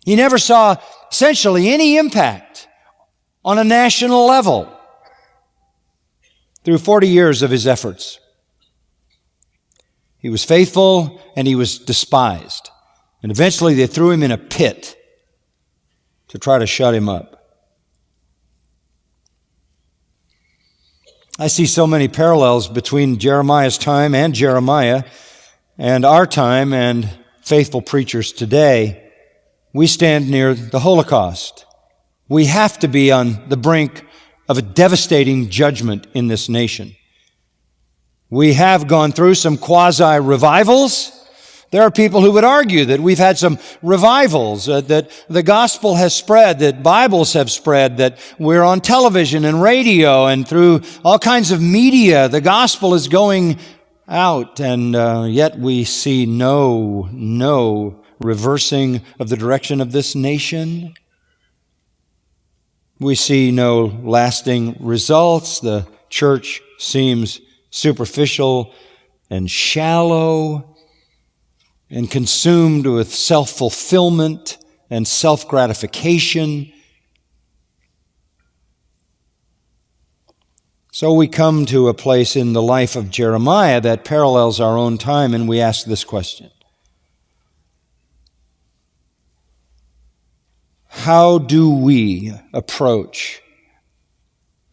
He never saw essentially any impact on a national level through 40 years of his efforts. He was faithful and he was despised. And eventually they threw him in a pit to try to shut him up. I see so many parallels between Jeremiah's time and Jeremiah and our time and faithful preachers today. We stand near the Holocaust. We have to be on the brink of a devastating judgment in this nation. We have gone through some quasi-revivals. There are people who would argue that we've had some revivals, that the gospel has spread, that Bibles have spread, that we're on television and radio and through all kinds of media, the gospel is going out, and yet we see no reversing of the direction of this nation. We see no lasting results. The church seems superficial and shallow and consumed with self-fulfillment and self-gratification. So we come to a place in the life of Jeremiah that parallels our own time, and we ask this question: how do we approach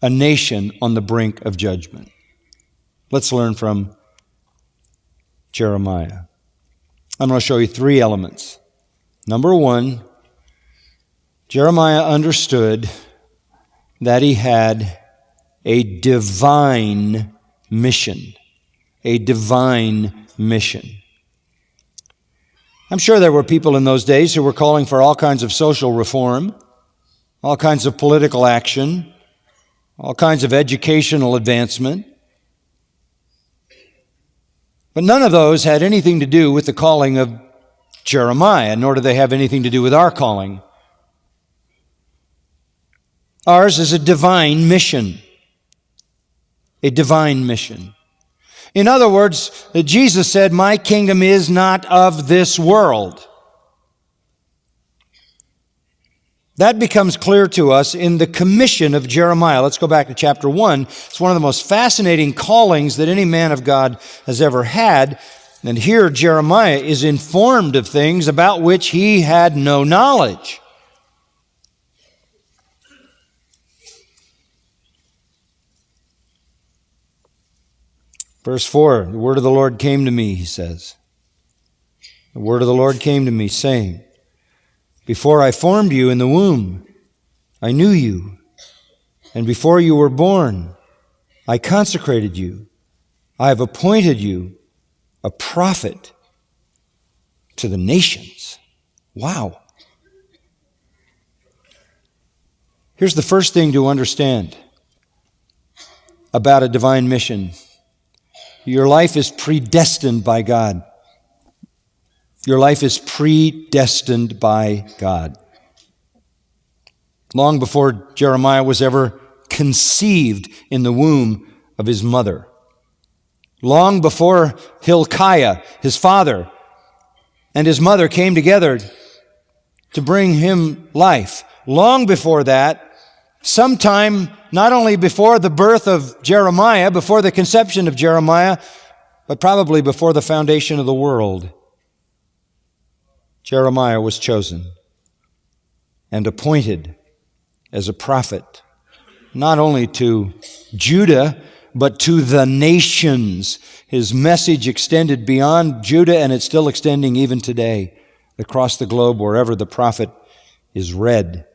a nation on the brink of judgment? Let's learn from Jeremiah. I'm going to show you three elements. Number one, Jeremiah understood that he had a divine mission. A divine mission. I'm sure there were people in those days who were calling for all kinds of social reform, all kinds of political action, all kinds of educational advancement. But none of those had anything to do with the calling of Jeremiah, nor do they have anything to do with our calling. Ours is a divine mission. A divine mission. In other words, Jesus said, "My kingdom is not of this world." That becomes clear to us in the commission of Jeremiah. Let's go back to chapter 1. It's one of the most fascinating callings that any man of God has ever had. And here Jeremiah is informed of things about which he had no knowledge. Verse 4, the word of the Lord came to me, he says. The word of the Lord came to me, saying, "Before I formed you in the womb, I knew you. And before you were born, I consecrated you. I have appointed you a prophet to the nations." Wow. Here's the first thing to understand about a divine mission. Your life is predestined by God. Your life is predestined by God. Long before Jeremiah was ever conceived in the womb of his mother. Long before Hilkiah, his father, and his mother came together to bring him life. Long before that, sometime not only before the birth of Jeremiah, before the conception of Jeremiah, but probably before the foundation of the world, Jeremiah was chosen and appointed as a prophet, not only to Judah, but to the nations. His message extended beyond Judah, and it's still extending even today across the globe, wherever the prophet is read.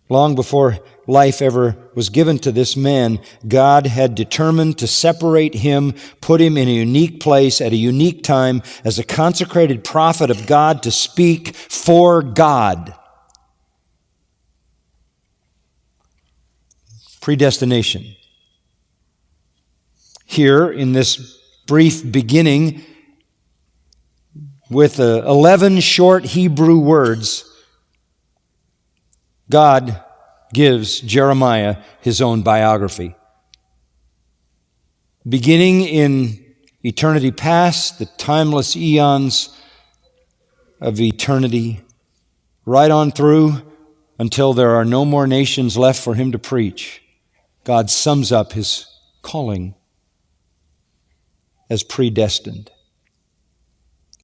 Long before life ever was given to this man, God had determined to separate him, put him in a unique place at a unique time as a consecrated prophet of God to speak for God. Predestination. Here in this brief beginning with 11 short Hebrew words, God gives Jeremiah his own biography. Beginning in eternity past, the timeless eons of eternity, right on through until there are no more nations left for him to preach, God sums up his calling as predestined.